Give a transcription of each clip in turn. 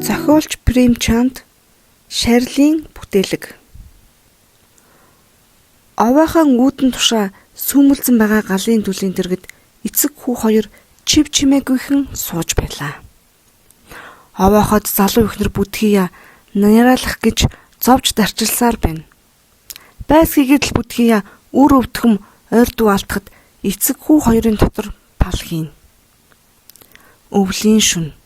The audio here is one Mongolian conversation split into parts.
Зохиолч Премчанд Шарлийн бүтээлэг. Овоохон үүдэн тушаа сүмэлзэн байгаа галын түлийн дэргэд эцэг хүү хоёр чив чимээгүйхэн сууж байлаа. Овооход залуу ихнэр бүдгийя няралах гэж зовж дарчилсаар байна. Байсгийгэд л бүдгийя үр өвдөхөм ойрдуу алдахад эцэг хүү хоёрын дотор пал хийн. Өвлийн шүн.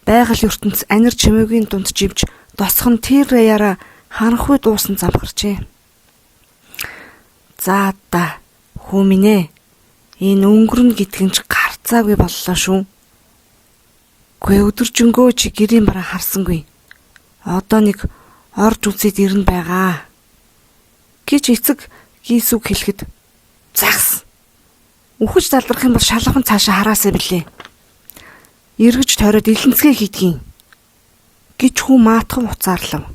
Байгаль ертөнц анир чимээгийн дунд живж досхон тэр яараа ханхуй дуусан замхарчээ. За да хүү минь ээ. Энэ өнгөрн гэдгэнч гарцаагүй боллоо шүү. Гүй өдөржингөө чи гэрийн бараа харсангүй. Одоо нэг орж үзээд ирнэ байгаа. Гэж эцэг Гийсүг хэлэхэд загс. Үхэж залрах юм бол шалгахан цаашаа хараасаа билээ. Эргэж тойроод илэнцгээ хийдгийн гэж хүү маатхан уцаарлав.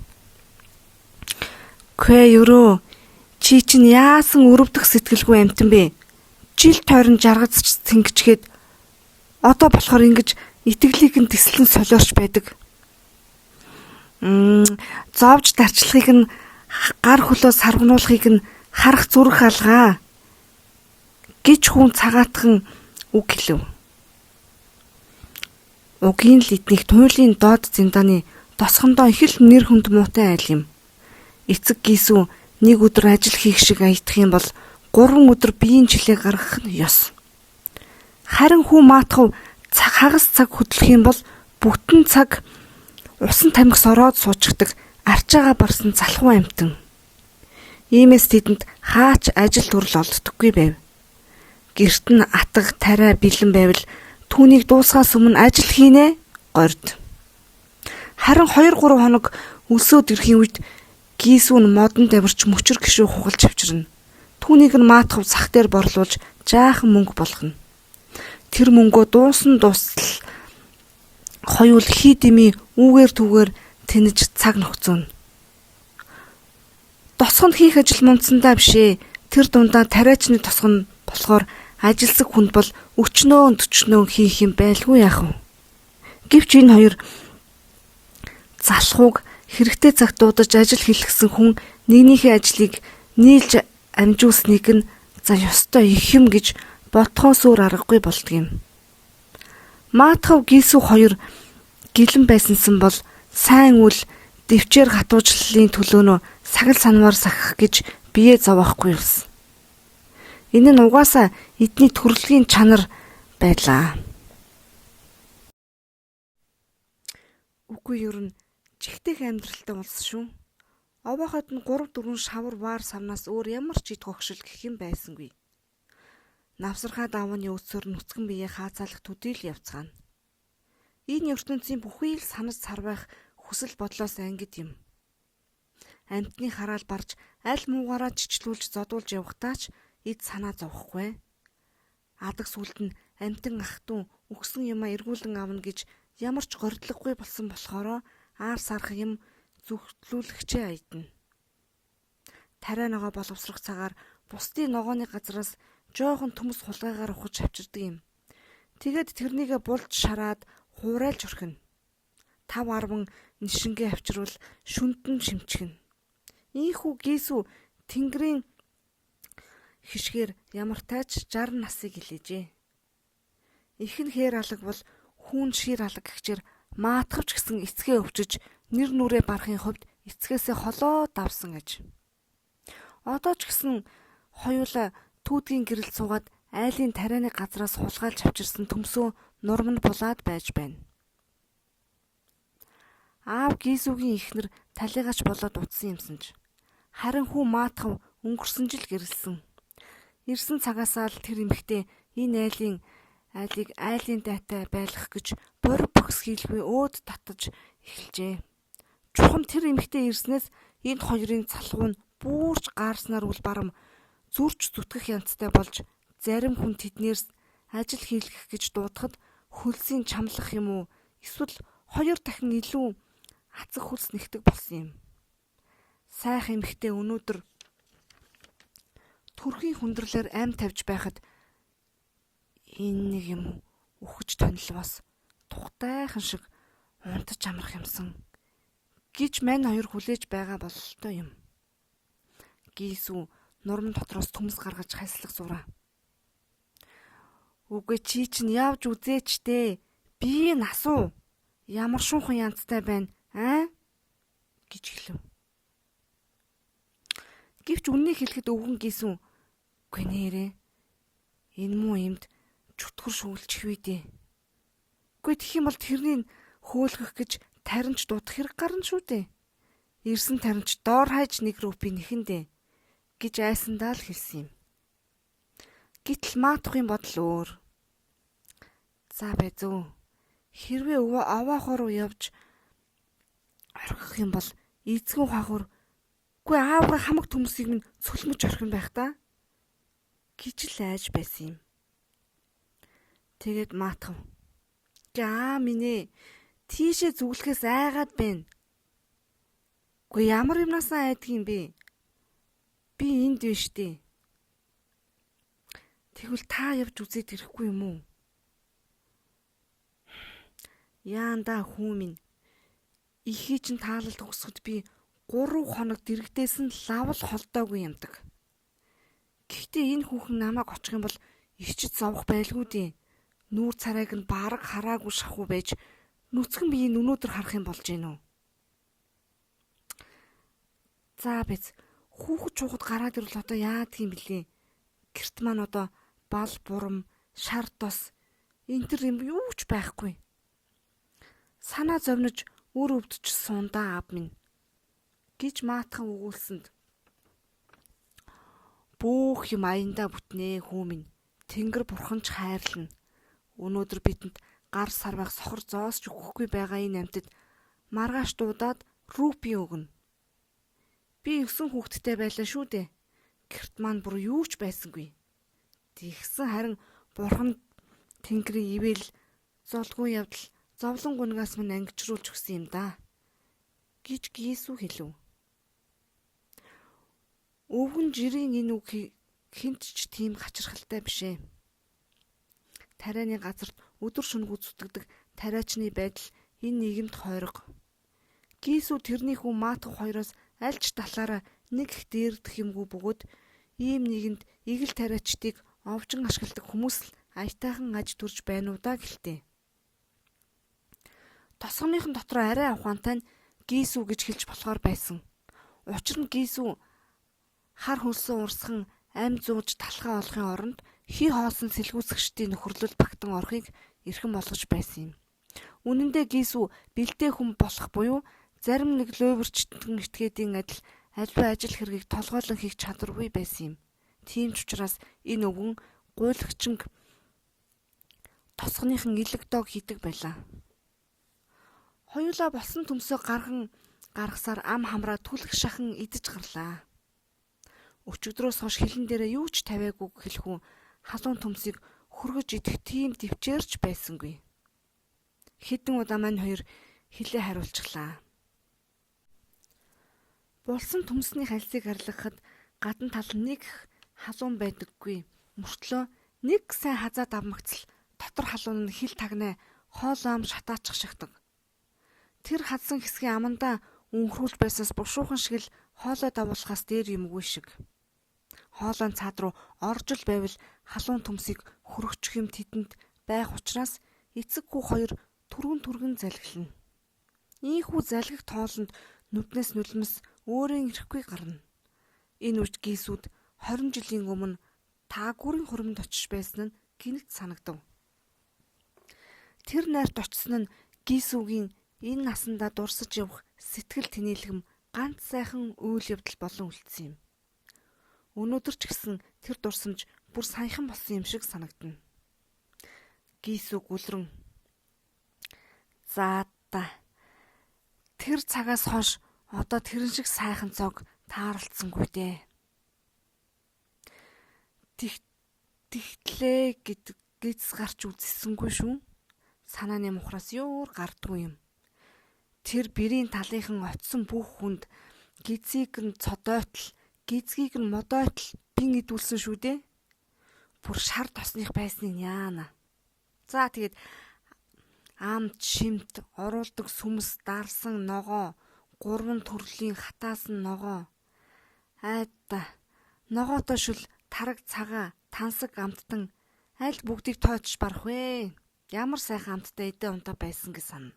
Гүй өрөө чи чинь яасан өрөвдөх сэтгэлгүй амтан бэ? Жил тойрон жаргац цэнгичгээд одоо болохоор ингэж итгэлийг нь тэслэн солиорч байдаг. Зовж дарчлахыг нь гар хөлөө саргнуулахыг нь харах зүрх алгаа гэж хүн цагаатхан үг хэлв. Угийн л эднийх туйлын доод зиндааны досхондоо их л нэр хүнд муутай айл юм. Эцэг Гийсү нэг өдөр ажил хийх шиг аятах юм бол 3 өдөр биеийн жилээ гаргах нь ёс. Харин хүү маатхав хагас цаг хөдлөх юм бол бүтэн цаг усан тамхис ороод суучдаг арчаага барсан залхуу амтан. Иймээс тэдэнд хаач ажил төрөл олддоггүй байв. Гэрт нь атга тариа бэлэн байвал түүнийг дуусгаас өмнө ажил хийнэ горд. Харин 2-3 хоног өсөөд ирэхийн үед Гийсү нь модон давирч мөчөр гişүү хугалж авчирна. Түүнийг нь маатхав сах дээр борлуулж жаахан мөнгө болгоно. Тэр мөнгөө дууссан дуустал хоёул хий дими үүгээр түүгээр тэнэж цаг нөхцөн. Тосгонд хийх ажил мунцсандаа бишээ. Тэр дундаа тариачны тосгон болохоор ажилсаг хүнд бол өчнөө хийх юм байлгүй яах вэ? Гэвч энэ хоёр залхууг хэрэгтэй цагт дуудаж ажил хийлгэсэн хүн нэгнийхээ ажлыг нийлж амжуулсныг нь за ёстой их юм гэж ботхоос өөр аргагүй болдгийм. Маатхав Гийсү хоёр гэлэн байсансан бол сайн үл дэвчээр хатуужлалын төлөөнөө сагал санвар сахих гэж бие зовоохгүй юмс. Энэ нь угаасаа эдний төрөлхийн чанар байлаа. Үгүй ер нь жигтэйх амьдралтай улс шүү. Овооход нь 3-4 шавар ваар савнаас өөр ямар ч ид хогшил гэх юм байсангүй. Навсархаа давааны өсөөр нүцгэн бие хаацаалах төдийл явцгаана. Энэ ертөнцийн бүхий л санаж сарвайх хүсэл бодлоос ангид юм. Амтны хараал барж аль муугаараа чичлүүлж зодуулж явахтаач эд санаа зовхгүй. Адаг сүлд нь амтан ах トゥ өгсөн юмаа эргүүлэн авна гэж ямар ч горьдлоггүй болсон болохоро аар сарах юм зүгтлүүлэгчээ аядна. Тариа ногоо боловсрох цагаар бусдын ногооны газраас жоохон төмс хулгайгаар ухаж авчирдаг юм. Тэгээд тэрнийгээ булж шараад хуурайлж орхино. 5-10 нишингээ авчирвал шүндэн шимчгэн. Ийхүү Гийсү Тэнгэрийн хишгээр ямартайч 60 насыг хэлээжээ. Ихэн хээр алаг бол хүүн шир алаг гэгчээр маатхавч гэсэн эцгээ өвчөж нэр нүрээ барахын хувьд эцгээсээ холоо давсан аж. Одоо ч гэсэн хоёулаа түүдгийн гэрэл суугаад айлын тарианы газраас хулгайлж авчирсан төмсөө нурманд булаад байж байна. Аав Гийсүгийн ихнэр талигач болоод утсан юмсанж. Харин хүү маатхав өнгөрсөн жил гэрэлсэн. Ирсэн цагаасаа л тэр эмэгтэй энэ айлыг айлын дайтай байлгах гэж борь бөхс хийлгүй өөд татаж эхэлжээ. Чухам тэр эмэгтэй ирснээс энэ хоёрын залхуу нь бүрж гаарснаар үл барам зүрч зүтгэх янзтай болж зарим хүн тэднээс ажил хийлгэх гэж дуудахад хөлсийн чамлах юм уу эсвэл 2 дахин илүү хацаг хөлс нэгтэг болсон юм. Сайхан эмэгтэй өнөөдөр төрхийн хүндрэлээр ам тавьж байхад энэ нэг юм үхэж тонлвоос тухтайхан шиг унтаж амрах юмсан гэж мань хоёр хүлээж байгаа бололтой юм. Гийсүү нурман дотроос төмс гаргаж хайслах зураа. Үгүй чи чинь явж үзээч дээ. Би насуу. Ямар шунхан янзтай байна, гэж хэлв. Гэвч үннийг хэлэхэд өвгөн гийсүү үгүй нэрээ. Энэ муу юмд чөтгөр шүүлчих вэ дээ. Үгүй тэгэх юм бол тэрнийг хөөлгөх гэж таринч дуудах хэрэг гарна шүү дээ. Ирсэн таринч доор хайж нэг рупи нэхэндээ гэж айсандаа л хэлсэн юм. Гэтэл маатахын бодол өөр. За бай зөө. Хэрвээ аваахаар руу явж орхих юм бол эзгэн хаагур үгүй аавга хамаг төмсийг минь цөлмөж орхин байх та гэж л айж байсан юм. Тэгээд маатав. Минь тийшээ зүглэхээс айгаад байна. Үгүй ямар юмнасаа айдаг юм бэ? Би энд биш дээ. Тэгвэл та явж үзээд ирэхгүй юм уу? Яанда хүү минь. Ихий чин таалалд өгсөд би 3 хоног дэрэгдээс нь лавл холдоогүй юмдаг. Гэхдээ энэ хүүхэн намайг очих юм бол ичж зовох байлгүй дээ. Нүүр царайг нь бараг хараагүй шахуу байж нүцгэн биеийг өнөөдөр харах юм болж гинөө. За биз хүүхэд чухад гараад ирвэл одоо яадаг юм блэ? Гэрт маань одоо бал бурам, шар тос энэ төр юм юу ч байхгүй. Санаа зовнож өр өвдөж сундаа аав минь гэж маатхан өгүүлсэнд бүх юм аяндаа бүтнээ хүү минь. Тэнгэр бурхан ч хайрлна. Өнөөдөр бидэнд гар сарвах сохор зоосч өгөхгүй байгаа энэ амьтад маргааш дуудаад рупи өгнө. Би 9 хүүхэдтэй байлаа шүү дээ. Гэрт маань бүр юу ч байсангүй. Тэгсэн харин бурхан тэнгэрийн ивэл золгүй явдал зовлон гунгаас минь ангижруулж өгсөн юм да. Гэж Гийсүү хэлв. Өвгөн жирийн энэ үг хинт ч тийм гачирхалтай бишээ. Тарианы газарт өдөр шөнөгүй зүтгэдэг тариачны байдал энэ нийгэмд хойрог. Гийсүү тэрний хүн маатах хоёроос аль ч талаараа нэг их дээрдэх юмгүй бөгөөд ийм нийгэмд игэл тариачдыг овжин ашигладаг хүмүүс л аятайхан аж төрж байна уу да гэлтэй. Тосгоныхон дотор арай ухаантай нь Гийсүү гэж хэлж болохоор байсан. Учир нь Гийсүү хар хөлсөн урсхан ам зууж талхаа олохын оронд хий хоосон сэлгүүцгчдийн нөхөрлөл багтан орохыг эрхэм болгож байсан юм. Үнэн дээр Гийсүү бэлдээ хүн болох буюу зарим нэг лөөвөрчтөн этгээдийн адил аливаа ажил хэргийг толгойлон хийх чадваргүй байсан юм. Тийм ч учраас энэ өвгөн гуйлагчинг тосгоныхон илэг дог хийдэг байлаа. Хоёулаа болсон төмсөө гаргасаар ам хамраа түлх шахан идэж гарлаа. Өчигдрөөс хойш хилэн дээрээ юу ч тавиагүй хэлэхүү халуун төмсийг хөргөж идэх тийм төвчээрч байсангүй. Хэдэн удаа мань хоёр хилээ хариулчихлаа. Булсан төмсний хальсыг арилгахад гадна тал нэг халуун байдаггүй. Мөртлөө нэг сайн хазаад авмагцал дотор халуун нь хил тагнаа хоолоом шатаачих шигдэг. Тэр хадсан хэсгийн амандаа өнхрүүлж байсаас бушуухан шиг л хоолой давуулахаас дээр юмгүй шиг. Хоолойн цаад руу орж л байвал халуун төмсийг хөргөчих юм тэдэнд байх учраас эцэггүй хоёр түргэн залгилна. Ийхүү залгих тоолонд нүднээс нулимс өөрийн ирэхгүй гарна. Энэ үеч Гийсүүд 20 жилийн өмнө таагүрийн хуримд очиж байсан нь гинэт санагдав. Тэр найрт очсон нь Гийсүүгийн энэ насандаа дурсаж явах сэтгэл тэнээлгэм ганц сайхан үйл явдал болон үлдсэн юм. Өнөөдөр ч гэсэн тэр дурсамж бүр саяхан болсон юм шиг санагдана. Гийсүү гүлрэн. За та. Тэр цагаас хойш одоо тэрэн шиг сайхан цог таарлцсангүй дээ. Тэгтлээ гэж гарч үзсэнгүй шүү. Санааны мухраас юур гардгүй юм. Тэр бэрийн талынхан очсон бүх хүнд гизгийг нь цодойтл, гизгийг нь модойтл бин идүүлсэн шүү дээ. Бүр шар тосных байсныг яана. За тэгээд Амт, шимт, оруулдаг сүмс, дарсан ногоо, 3 төрлийн хатаасан ногоо. Айда, ногоотой шүл тараг цагаа, тансаг амттан аль бүгдийг тоочж барах вэ? Ямар сайхан амттай эдээ унтаа байсан гэж санана.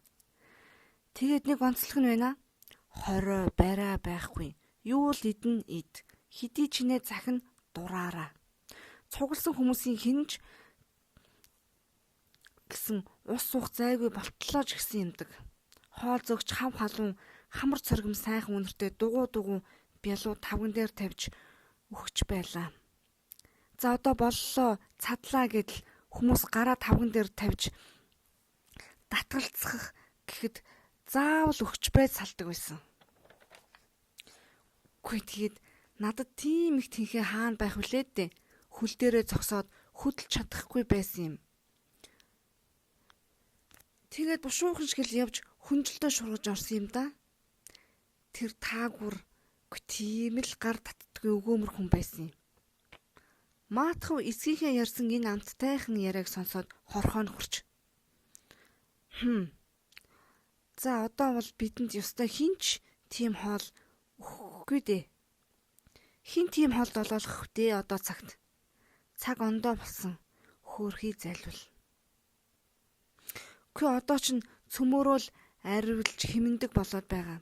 Тэгээд нэг онцлог нь байна. Хорой, барай байхгүй. Юу л идэн ид. Хэдий чинээ захин дураараа. Цугласан хүмүүсийн хинж гэсэн ус суух зайгүй болтлоо ч гэсэн юмдаг. Хоол зөгч хав халуун хамар цоргим сайхан үнэртэй дугуй бялуу тавган дээр тавьж өгч байлаа. За одоо боллоо цадлаа гэдэл хүмүүс гараа тавган дээр тавьж татгалцах гэхэд заавал өгч байж салдаг байсан. Үгүй тэгээд надад тийм их тэнхээ хаана байх вүлээ дээ. Хөл дээрээ зогсоод хөдөлж чадахгүй байсан юм. Тэгээд бушуухан шиг л явж хүнжилтөө шургаж орсон юм да. Тэр таагүр тийм л гар татдаггүй өгөөмөр хүн байсан юм. Маатхав эсгийнхээ ярьсан энэ амттайхан яриаг сонсоод хорхоо хурч. За одоо бол бидэнд ёстой хинч тийм хоол өгөхгүй дээ. Хин тийм хоол долоолох дээ одоо цагт. Цаг ондоо болсон. Хөөрхий зайлвал. Үгүй одоо ч цөмөрөөл аривлж химэндэг болоод байгаа.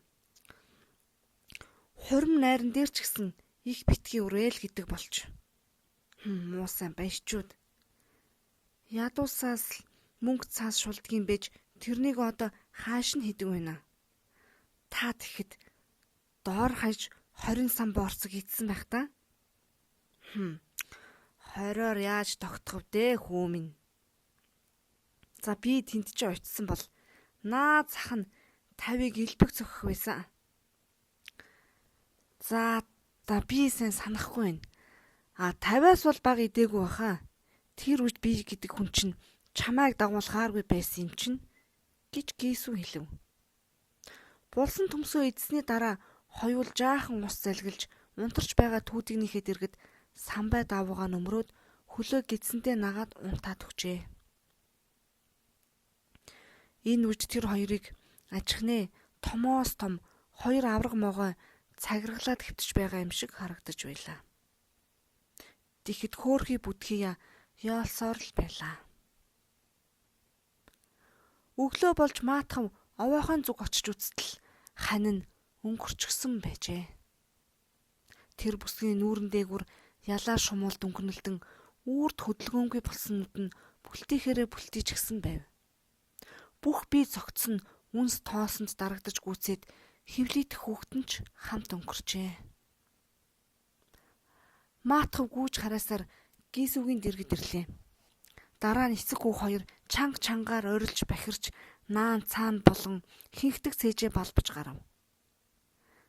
Хурим найран дээр ч гэсэн их битгий үрээл гэдэг болч. Муу сайн баячууд. Ядуусаас мөнгө цаас шулдгийн бэж тэрнийг одоо хааш нь хийдэг байна. Та тэгэхэд доор хаяж 20 сан борцог идсэн байх та. 20-оор яаж тогтхов дээ хүү минь. За би тэнд ч очисон бол наа зах нь 50-ыг элбэг цохих байсан. За би сайн санахгүй байна. 50-аас бол бага идээгүй баха. Тэр үед би гэдэг хүн чинь чамайг дагуулхааргүй байсан юм чинь гэж Гисүү хэлв. Булсан төмсөө эдсний дараа хоёул жаахан ус залгилж унтарч байгаа түүдгийнхээ дэргэд самбай давуугаа нөмрөөд хөлөө гидсэнтэй нагаад унтаад өгчээ. Энэ үед тэр хоёрыг ажихнээ томоос том 2 авраг могой цагиргалаад хэвтэж байгаа юм шиг харагдаж байлаа. Тэгэхэд хөөрхий бүдгийя яалсоор л байлаа. Өглөө болж маатхав овоохын зүг очиж үзтэл хань нь өнгөрчгсөн байжээ. Тэр бүсгийн нүүрэн дээгүр ялаар шумуул дүнхнэлтэн үрд хөдөлгөөнгүй болсон нүд нь бүлтийхээрээ бүлтийчгсэн байв. Бүх бие зогтсон үнс тоосонд дарагдаж гүйцээд хөвлийдэх хүүхдэн ч хамт өнгөрчээ. Маатхав гүйж хараасаар Гисүүгийн дэргэд ирлээ. Дараа нь эцэг хүү хоёр чангаар орилж бахирч наан цаана болон хинхдэг цээжээ балбаж гарав.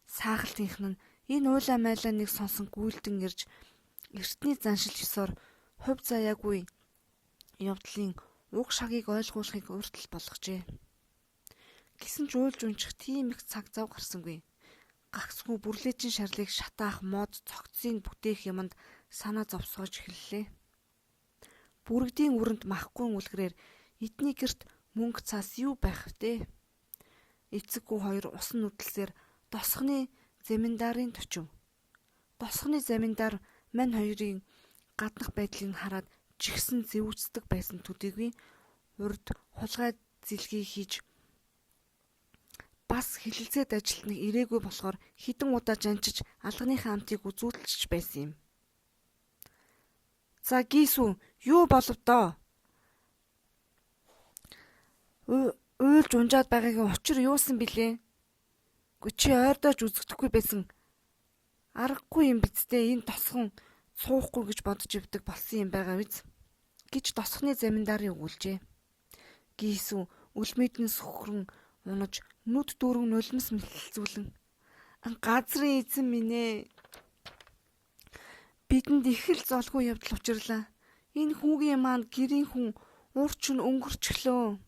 Саахалтынх нь энэ уйлаа майлаа нэг сонсон гүйлдэн ирж эртний заншил ёсоор хувь заяагүй явдлын уг шагийг ойлгуулахыг уртл болгожээ. Гэсэн ч уйлж унчих тийм их цаг зав гарсангүй. Гагцгүй бүрлээчин шарлыг шатаах мод цогцсыг бүтээх юмд санаа зовсгож эхэллээ. Бүрэгдийн үрэнд махгүй үлгэрээр эдний гэрт мөнгө цаас юу байх вэ? Эцэг хүү хоёр усан нүдэлсээр досхны заминдарын төчөв. Досхны заминдар мань хоёрын гаднах байдлыг хараад жигсэн зэвүүцдэг байсан төдийгүй урд хулгай зилгээ хийж бас хилэлцээд ажилтныг ирээгүй болохоор хідэн удаа жанчиж алганыхаа амтыг үзүүлчих байсан юм. За Гисүү юу болов доо? Уйлж унжаад байгаагийн учир юусан бilé? Чи ойрдооч үзэгдэхгүй байсан. Аргагүй юм бицтэй энэ тосхон суухгүй гэж бодож ивдэг болсон юм байгаа биз? Гэж тосхны заминдарын өгүүлжээ. Гисүү үлмэдэн сөхрөн унаж нүд дүүрэн нулимс мэлцүүлэн газрын эзэн минь ээ. Бидэнд их л золгүй явдал учирлаа. Энэ хүүгийн маань гэрийн хүн урч нь өнгөрчлөө.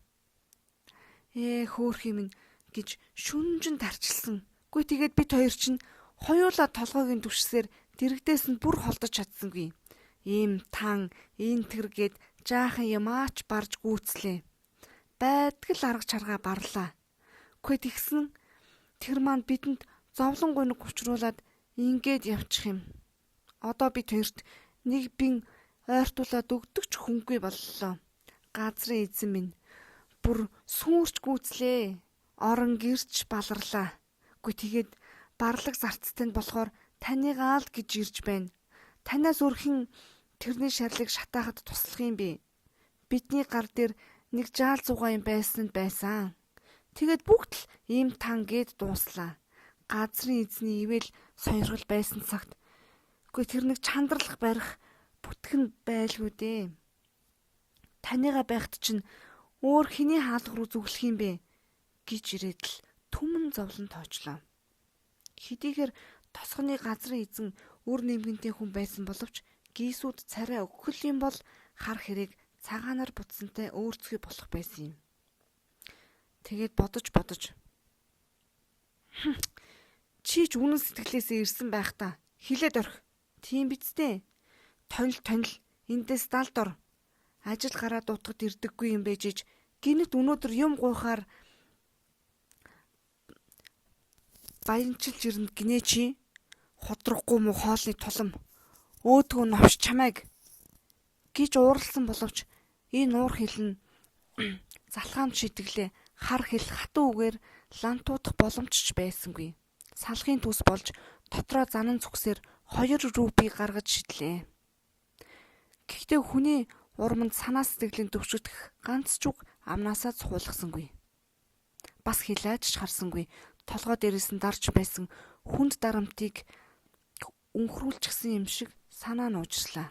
Хөөрхий минь гэж шүнжин тарчилсан. Гүй тэгээд бид хоёр чинь хоёулаа толгойн түвшсээр дэрэгдээс нь бүр холдож чадсангүй. Ийм тан, энэ тэргээд жаахан ямаач барж гүйцлээ. байдгал арга чаргаа барлаа. Гэхдээ тэгсэн тэр маань бидэнд зовлон гуниг учруулад ингээд явчих юм. Одоо би тэрт нэг бин ойртуулаад өгдөг ч хүнгүй боллоо. Газрын эзэн минь бүр сүрч гүйцлээ. Орон гэрч баларлаа. Тэгээд барлаг зарцтай нь болохоор таньгаа л гэж ирж байна. Танаас өрхөн тэрний шарлыг шатаахад туслах юм бэ. Бидний гар дээр нэг жаал зугаа юм байсан. Тэгээд бүгд л ийм тан гээд дууслаа. Газрын эзний ивэл сонирхол байсан цагт тэр нэг чандралх барих бүтгэн байлгүй дээ. Таньгаа байхад чинь өөр хэний хаалга руу зүглэх юм бэ гэж ирээд л түмэн зовлон тоочлоо. Хэдийгээр тосгоны газрын эзэн үр нэмгэнтэй хүн байсан боловч Гийсүүд царай өгөх юм бол хар хэрэг цагаанаар буцсантай өөрцгий болох байсан юм. Тэгээд бодож чи ч үнэн сэтгэлээсээ ирсэн байх та. Хилээд орх. Тийм биз дээ. Тонил эндээс далд ор. Ажил гараа дуутахад ирдэггүй юм бэжиж гинэт өнөөдөр юм гуйхаар баянчилж ирнэ гинэ чи. Ходрахгүй муу хоолны тулам өөдгөө новш чамайг гэж ууралсан боловч энэ уур хилэн залхаанд шидэглээ хар хил хатуу үгээр лантуудах боломжч байсангүй. Салхын төс болж дотроо занан зүгсээр 2 рупи гаргаж шидлээ. Гэхдээ хүний урманд санаа сэтгэлийн төвшөдөх ганц ч үг амнаасаа цухуулгасангүй. Бас хилээч харсангүй. Толгой дээрээс нь дарж байсан хүнд дарамтыг өнхрүүлчихсэн юм шиг санаа нь уужслаа.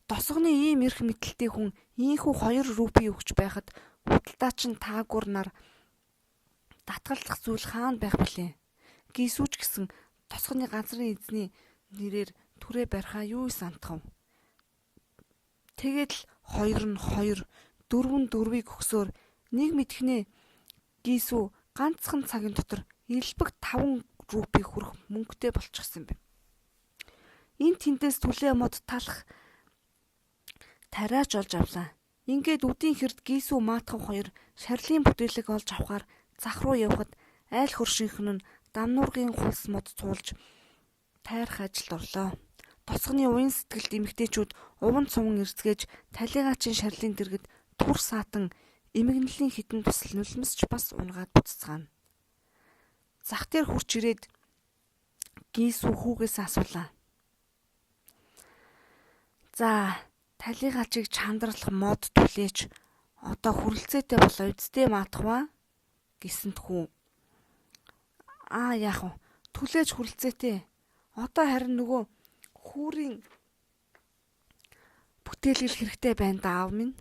Досгоны ийм эрх мэтэлтэй хүн ийхүү 2 рупи өгч байхад худалдаа чин таагуур нар татгалзах зүйл хаана байх блэ? Гийсүүч гэсэн тосгоны газрын эзний нэрээр түрээ барихаа юу сантахав. Тэгээд л 2 нь 2, 4 нь 4-ийг өгсөөр нэг мэдхнээ Гийсүү ганцхан цагийн дотор элбэг 5 рупи хүрэх мөнгөтэй болчихсон юм байна. Энэ тэндээс түлээ мод талах тариач олж авлаа. Ингээд үдийн хэрд Гийсүү маатхан 2 шарлийн бүтээлэг олж авахаар зах руу явхад айл хөршийнхэн нь дамнуургийн хулс мод цуулж тайрах ажилд орлоо. Тосгоны уян сэтгэлд эмэгтэйчүүд уван цуван эрсгээж талигаачийн шарлын дэргэд түр саатан эмгэнлийн хитэн тусал нулимсч бас унгаад буццгаана. Зах дээр хурч ирээд Гийсүү хүүгээс асуулаа. За, талигаачийг чандралах мод түлээч одоо хүрэлцээтэй болоо үсттэй маатхва гэсэнд хүү. Яах вэ? Түлээж хүрэлцээтэй. Одоо харин нөгөө хүүрийн бүтээлгэл хэрэгтэй байна да аав минь.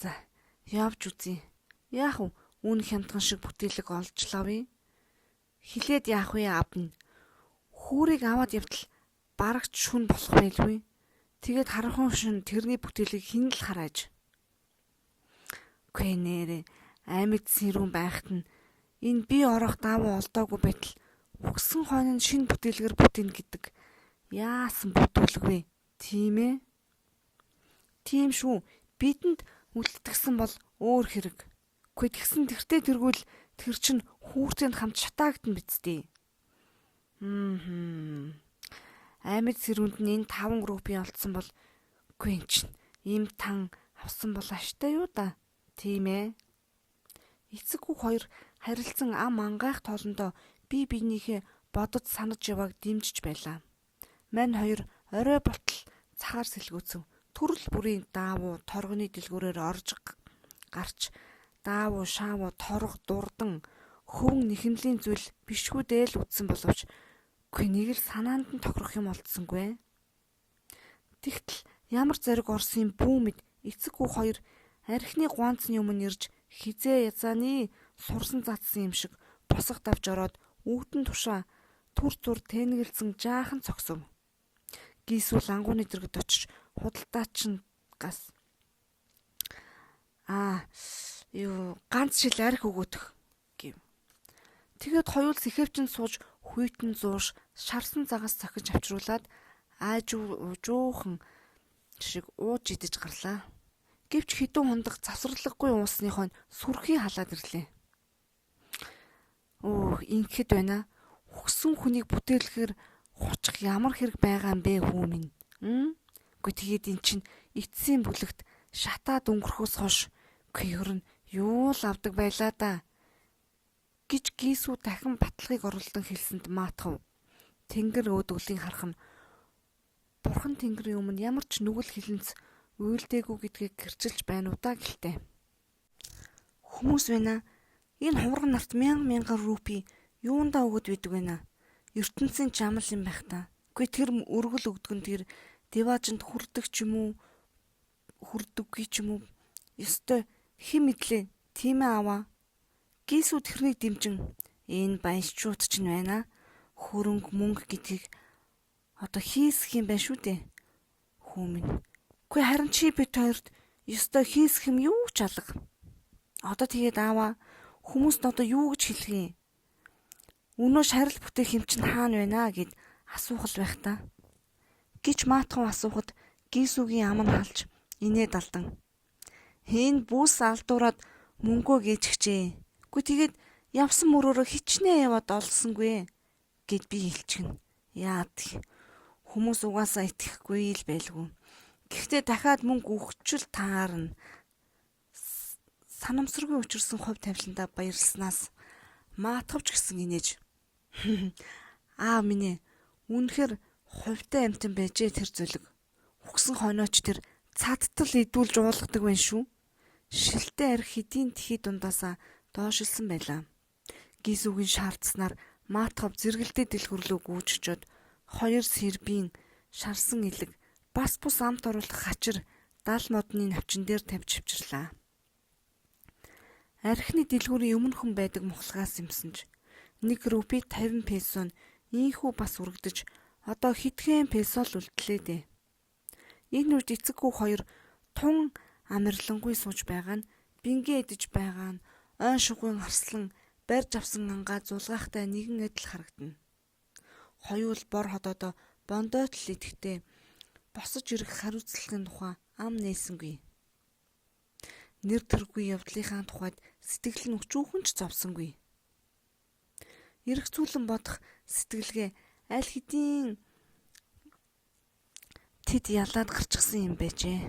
За, явж үзье. Яах вэ? Үн хямдхан шиг бүтээлэг олж лавъя. Хилээд яах вэ аав минь? Хүүрийг аваад явтал барагч шүн болох байлгүй. Тэгээд харанхуй шүн тэрний бүтээлийг хин л харааж. Үгүй нэрэ амьд сэрүүн байхад нь энэ би орох давуу олдоогүй байтал өгсөн хойно шинэ бүтээлгээр бүтэн гэдэг яасан бүтүүлгүй тийм ээ? Тийм шүү. Бидэнд үлддэгсэн бол өөр хэрэг. Үгүй тэгсэн тэртээ тэргүүл тэр чин хүүртэнд хамт шатаагдсан биз дээ. Амьд сэрүүнд нь энэ 5 рупи олдсон бол үгүй эн чин ийм тан авсан бол аштай юу да? Тийм ээ. Эцэг хүү 2 харилцан ам ангайх тоолондоо би биенийхээ бодож санаж явааг дэмжиж байлаа. Мань 2 орой болтол цагаар сэлгүүцв. Төрөл бүрийн даавуу торгоны дэлгүүрээр орж гарч даавуу шаавуу торго дурдан хөвөн нэхэмлийн зүйл бишгүй дээл үтсэн боловч үгүй нэг л санаанд нь тохирох юм олдсонгүй. Тэгтэл ямар зориг орсон бүү мэд эцэг хүү 2 архины гуанцны өмнө ирж хизээ язааны сурсан цацсан юм шиг босгод авч ороод өвдөн тушаа түр зур тэнэгэлсэн жаахан цогсов. Гийсүү лангууны дэргэд очиж худалдаачин гас. Ганц шил арх өгөөдөх гэв. Тэгээд хоёул сэхэвчин сууж хүйтэн зууш шарсан загас цохиж авчруулад аажуухан шиг ууж идэж гарлаа. Гэвч хэдэн хундаг завсралгүй уусныхоо нь сүрхий халаад ирлээ. Ингэхэд байна. Хүссэн хүнийг бүтээлэхээр хучих ямар хэрэг байгаа юм бэ хүү минь? Үгүй тэгээд эн чинь эцсийн бүлэгт шатаад өнгөрөхөөс хойш ер нь юу л авдаг байлаа да гэж Гийсүү дахин баталгыг оруулдан хэлсэнд Маатхав тэнгэр өөдгөлийн харах нь Бурхан Тэнгэрийн өмнө ямар ч нүгэл хилэнц уйлдээгүй гэдгийг гэрчилж байна уу да гэлтэй. Хүмүүс байна. Энэ хурган нарт мянган рупи юундаа өгöd бидэг байна. ертөнцийн жамал юм байх та. Үгүй тэр өргөл өгдөг нь тэр деважинд хүрдэг ч юм уу хүрдэггүй ч юм уу. Ёстой хэн мэдлээ. Тийм ээ аваа. Гийсүү тэрнийг дэмжин энэ баянчууд ч нь байна. Хөрөнгө мөнгө гэдгийг одоо хийсэх юм байна шүү дээ. Хүмүн. Үгүй харин чи бит хоёрт ёстой хийсэх юм юу ч алга. Одоо тэгээд ааваа хүмүүст одоо юу гэж хэлэх юм? Өнөө шарил бүтээх юм чинь хаана байна гэд асуух л байх та. Гэж Маатхан асуухад Гийсүүгийн ам нь халж инээд алдан. Энэ бүс алдуураад мөнгөө гээчихжээ. Үгүй тэгээд явсан мөрөөрөө хичнээн яваад олсонгүй гэд би хэлчихнэ. Яад хүмүүс угаасаа итгэхгүй л байлгүй. Гэхдээ дахиад мөнгө өгчл таарна. Санамсаргүй учирсан хувь тавиландаа баярлснаас Маатхавч гэсэн инээж. Минь үнэхээр хувьтай амтан байжээ тэр зүлэг. Хүгсэн хонооч тэр цадтал идүүлж уулгадаг байх шүү. Шилтэй арх хэдийн тхий дундаасаа доошилсан байлаа. Гийсүүгийн шаардснаар Маатхав зэрэгэлдээ дэлгүрлөө гүйччихэд хоёр сэрбийн шарсан илэг бас бус амт оруулах хачир 70 модны навчин дээр тавьж авчирлаа. Архины дэлгүүрийн өмнөхөн байдаг мухлагаас юмсанж 1 рупи 50 песо нь ийхүү бас үргэж одоо хэдхэн песо л үлдлээ дээ. Энэ үед эцэггүй хоёр тун амирлангүй сууж байгаа нь бингээ идэж байгаа нь ойн шугын арслан барьж авсан ангаа зулгаахтай нэгэн адил харагдана. Хоёул бор ходоодоо бондойт л идэхтэй босож ирэх хариуцлагын тухай ам нээсэнгүй. Нэр төргүй явдлынхаа тухайд сэтгэл нь өчүүхэн ч зовсонгүй. Ирэх зүйлэн бодох сэтгэлгээ аль хэдийн тэд ялаад гарчихсан юм байжээ.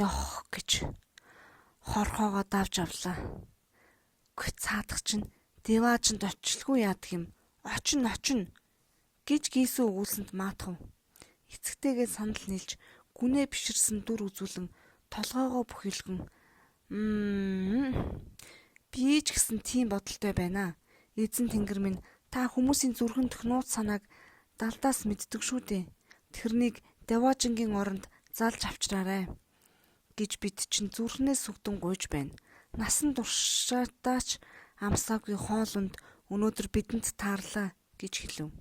Ёх гэж хорхоогоо давж авлаа. Гүй цаадах чинь деважинд очлгүй яадаг юм. Очно гэж Гийсүү өгүүлсэнд Маатхав эцэгтэйгээ санал нийлж гүнээ биширсэн дүр үзүүлэн толгоогоо бүхэлгэн би ч гэсэн тийм бодолтой байна. Эзэн Тэнгэр минь та хүмүүсийн зүрхэн төхнүүд санааг далдаас мэддэг шүү дээ. Тэрнийг деважингийн оронд залж авчраарай гэж бид чинь зүрхнээс сүгдэн гуйж байна. Насан туршаатаач амсаагүй хоолунд өнөөдөр бидэнд таарлаа гэж хэлв.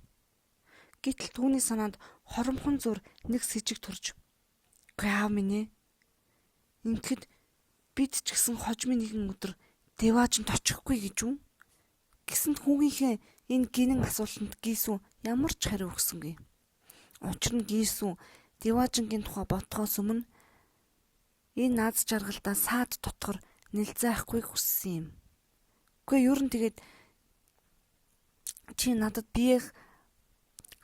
Гэтэл түүний санаанд хоромхон зур нэг сэжиг төрж. Үгүй аав минь ээ. Ингэхэд бид ч гэсэн хожмын нэгэн өдөр деважинд очихгүй гэж үү? Гэсэнд хүүгийнхээ энэ гинэн асуултанд Гийсүү ямар ч хариу өгсөнгүй. Учир нь Гийсүү деважингийн тухай бодхоос өмнө энэ наз жаргалдаа саад тутгар нэлзайхгүй хүссэн юм. Үгүй ер нь тэгээд чи надад биеийг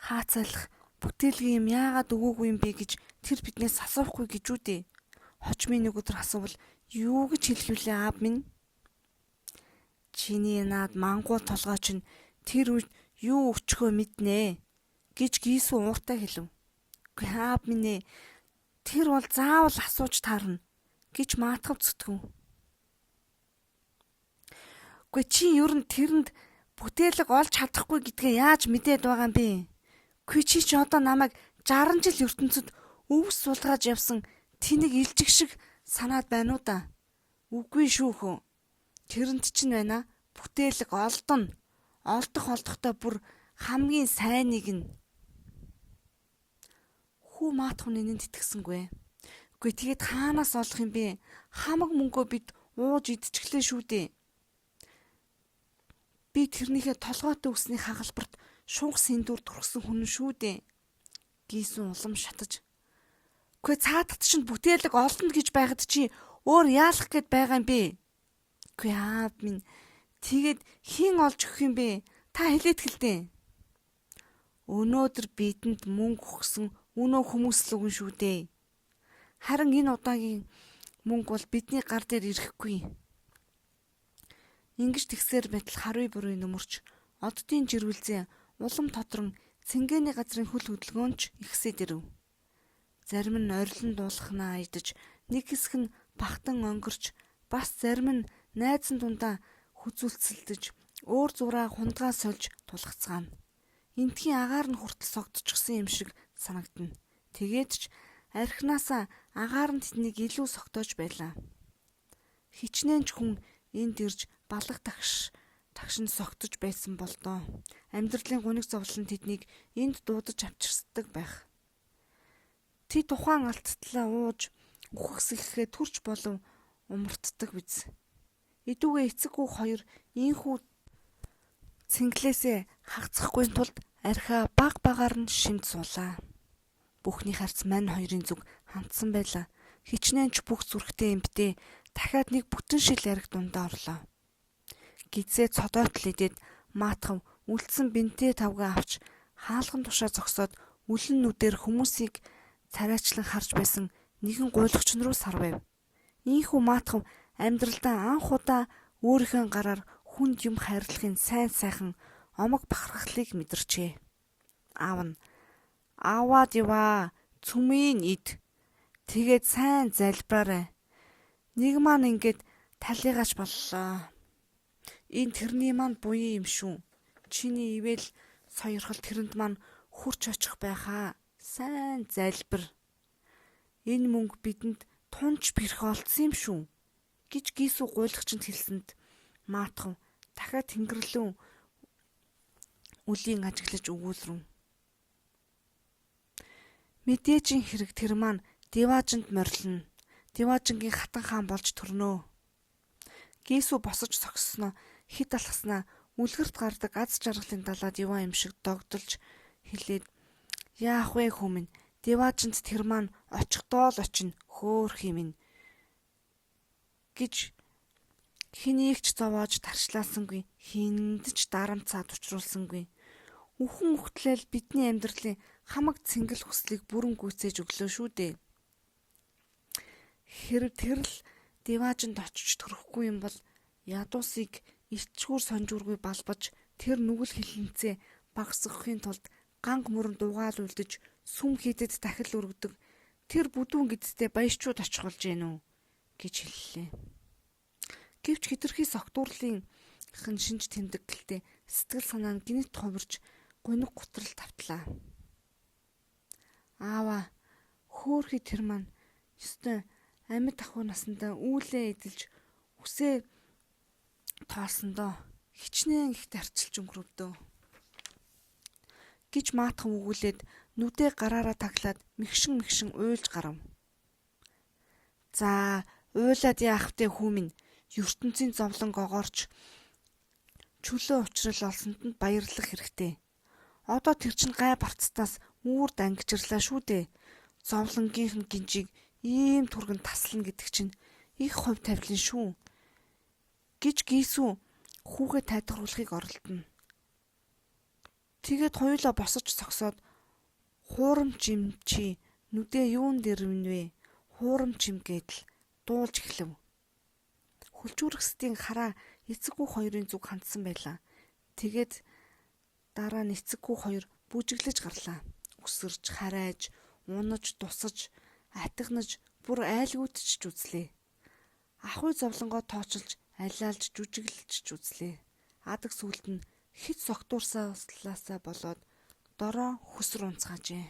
хаацайлах бүтээлгийн юм яагаад өгөөгүй юм бэ гэж тэр биднээс асуухгүй гэж үү дээ. Хожмын нэг өдөр асуувал юу гэж хэлэх вүлээ аав минь? Чиний наад мангуу толгой чинь тэр үед юу өчгөө мэднэ гэж Гийсүү ууртай хэлв. Үгүй аав минь ээ. Тэр бол заавал асууж таарна гэж Маатхав зүтгэв. Үгүй чи ер нь тэрэнд бүтээлэг олж чадахгүй гэдгээ яаж мэдээд байгаа юм бэ? Үгүй чи одоо намайг 60 жил ертөнцид өвс сулгааж явсан тэнэг илжиг шиг санаад байна уу да? Үгүй шүү хөө. Тэрэнд чинь байна. Бүтээлэг олдоно. Олдохтой бүр хамгийн сайныг нь. Хүү Маатхав нэгэнд итгэсэнгүй. Үгүй тэгээд хаанаас олох юм бэ? Хамаг мөнгөө бид ууж идчихлээ шүү дээ. Би тэрнийхээ толгойтой үсний хагалбарт шунх сэндүр түрхсэн хүн шүү дээ. Гийсүүн улам шатаж. Үгүй цаадад чинь бүтээлэг олно гэж байхад чи өөр яалах гээд байгаа юм бэ? Үгүй аав минь тэгээд хийн олж өгөх юм бэ? Та хэлээд хэлдэ. Өнөөдөр бидэнд мөнгө өгсөн өнөө хүмүүс л үгэн шүү дээ. Харин энэ удаагийн мөнгө бол бидний гар дээр ирэхгүй. Ингэж тэгсээр байтал харуй буруй нөмөрч оддын жирвэлзээ улам тодрон цэнгэний газрын хөл хөдөлгөөнч ихсээд ирэв. Зарим нь орилон дуулахнаа айдаж, нэг хэсэг нь бахтан онгорч, бас зарим нь найзан дундаа хүзүүлцэлдэж, өөр зураа хундгаа сольж тулгацгаана. Энтхийн агаар нь хүртэл согтчихсан юм шиг санагдана. Тэгээд ч архинаасаа агаар нь тэднийг илүү согтоож байлаа. Хичнээн ч хүн энд ирж балга тагшин согтож байсан бол доо. Амьдралын гуниг зовлон тэднийг энд дуудаж авчирсдаг байх. Тэд тухайн алцтлаа ууж үхэгсэхээ төрч болов умартдаг биз. Идүүгээ эцэггүй хоёр ийхүү цэнгэлээсээ хагацхгүй тулд архиа баг багаар нь шимд суулаа. Бүхний харц мань хоёрын зүг хандсан байлаа. Хичнээн ч бүх зүрхтэй эмбтэй дахиад нэг бүтэн шил арх дундаа орлоо. Гидсээ цодойтл идээд маатхав үлдсэн бинтээ тавгаа авч хаалган тушаа зогсоод үлэн нүдээр хүмүүсийг царайчлан харж байсан нэгэн гуйлагч руу сарвав. Ийхүү маатхав амьдралдаа анх удаа өөрийнхөө гараар хүнд юм хайрлахын сайн сайхан омог бахархлыг мэдэрчээ. Аав нь аваад яваа цүмийн ид. Тэгээд сайн залбираарай. Нэг маань ингээд талигаач боллоо. Энэ тэрний маань буян юм шүү. Чиний ивэл сойрхол тэрэнд маань хурч очих байхаа. Сайн залбир. Энэ мөнгө бидэнд тунч бэрх олдсон юм шүү гэж Гисүү гуйлагчинд хэлсэнд маатхав дахиад тэнгэрлэн үлийн ажиглаж өгүүлрэн. Мэдээжийн хэрэг тэр маань Деважинд морилно. Деважингийн хатан хаан болж төрнөө. Гисүү босож согссноо хид алхаснаа үлгэрт гардаг аз жаргалын далаад яваа юм шиг догдолж хэлээд яах вэ хүмүн? Деважинд тэр маань очихдоо л очино хөөх юм гэж хэнийг ч зовоож тарчлаасангүй, хинд ч дарамцаад учруулсангүй. Үхэн үхтлэл бидний амьдралын хамаг цэнгэл хүслийг бүрэн гүйцээж өглөө шүү дээ. Хэрэг тэр л Деважинд очиж төрөхгүй юм бол ядуусыг ичгүүр сонжуургүй балбаж тэр нүгэл хилэнцээ багсгахын тулд ганг мөрөн дугаал үлдэж сүм хийдэд дахил өргөдөг тэр бүдүүн гэдтэй баячууд очих болж гэнэ үү гэж хэллээ. Гэвч хитрхи согтуурлын шинж тэмдэгтэлтэй сэтгэл санаа нь гинт хувирж гуниг гутрал тавтлаа. Аава хөөхи тэр маань ёстой амьд ахуй насандаа үүлээ эдэлж үсээ тоолсондоо хичнээн ихт арчилж өнгөрөвдөө гэж маатхан өгүүлээд нүдээ гараараа таглаад мэгшин уйлж гарав. За уйлаад яах вэ хүмүн? ертөнцийн зовлон гогоорч чөлөө учрал олсонд нь баярлах хэрэгтэй. Одоо тэр чин гай барцтаас үүрд ангижрлаа шүү дээ. Зовлонгийнх нь гинжиг ийм түргэн таслана гэдэг чинь их хувь тавилан шүү гэж Гисүү хүүгээ тайлгаруулахыг оролдоно. Тэгээд хоёулаа босож согсоод хуурамч юм чи нүдээ юун дээр вэ? Хуурамч юм гэдэл дуулж эхлэв. Хүлчүүрхсдийн хараа эцэггүй хоёрын зүг хандсан байлаа. Тэгээд дараа нь эцэггүй хоёр бүжиглэж гарлаа. Өсөрж, харайж, унаж, тусаж, атгнаж, бүр айлгүйдчих үзлээ. Ахуй зовлонгоо тооцолж, алиалж, жүжиглэж үзлээ. Адаг сүлд нь хит согтуурсаалаасаа болоод дороо хөсөр унцгаажээ.